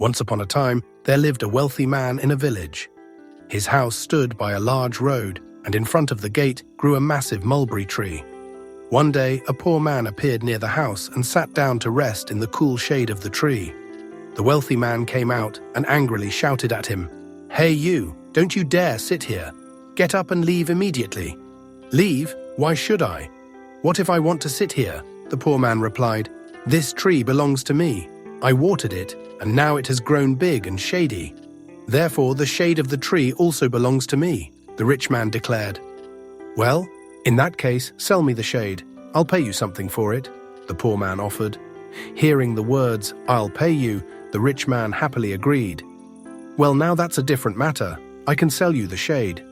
Once upon a time, there lived a wealthy man in a village. His house stood by a large road, and in front of the gate grew a massive mulberry tree. One day, a poor man appeared near the house and sat down to rest in the cool shade of the tree. The wealthy man came out and angrily shouted at him, "Hey you, don't you dare sit here. Get up and leave immediately." "Leave? Why should I? What if I want to sit here?" the poor man replied. "This tree belongs to me. I watered it, and now it has grown big and shady. Therefore, the shade of the tree also belongs to me," the rich man declared. "Well, in that case, sell me the shade. I'll pay you something for it," the poor man offered. Hearing the words, "I'll pay you," the rich man happily agreed. "Well, now that's a different matter. I can sell you the shade."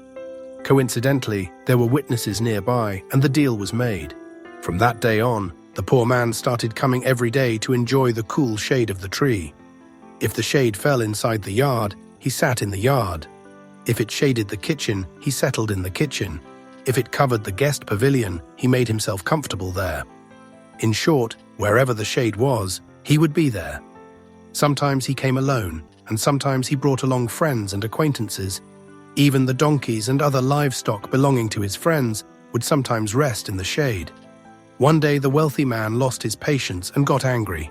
Coincidentally, there were witnesses nearby, and the deal was made. From that day on, the poor man started coming every day to enjoy the cool shade of the tree. If the shade fell inside the yard, he sat in the yard. If it shaded the kitchen, he settled in the kitchen. If it covered the guest pavilion, he made himself comfortable there. In short, wherever the shade was, he would be there. Sometimes he came alone, and sometimes he brought along friends and acquaintances. Even the donkeys and other livestock belonging to his friends would sometimes rest in the shade. One day the wealthy man lost his patience and got angry.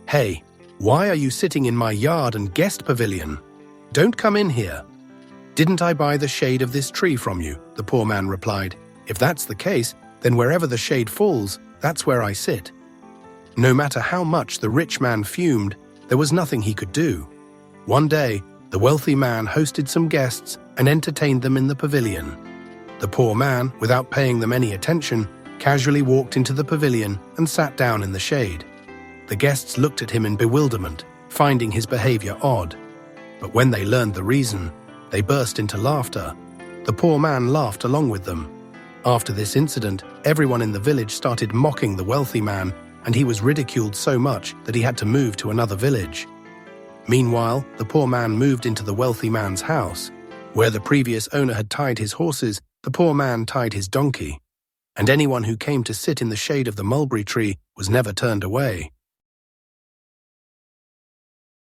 "Hey, why are you sitting in my yard and guest pavilion? Don't come in here." "Didn't I buy the shade of this tree from you?" the poor man replied. "If that's the case, then wherever the shade falls, that's where I sit." No matter how much the rich man fumed, there was nothing he could do. One day, the wealthy man hosted some guests and entertained them in the pavilion. The poor man, without paying them any attention, casually walked into the pavilion and sat down in the shade. The guests looked at him in bewilderment, finding his behavior odd. But when they learned the reason, they burst into laughter. The poor man laughed along with them. After this incident, everyone in the village started mocking the wealthy man, and he was ridiculed so much that he had to move to another village. Meanwhile, the poor man moved into the wealthy man's house. Where the previous owner had tied his horses, the poor man tied his donkey. And anyone who came to sit in the shade of the mulberry tree was never turned away.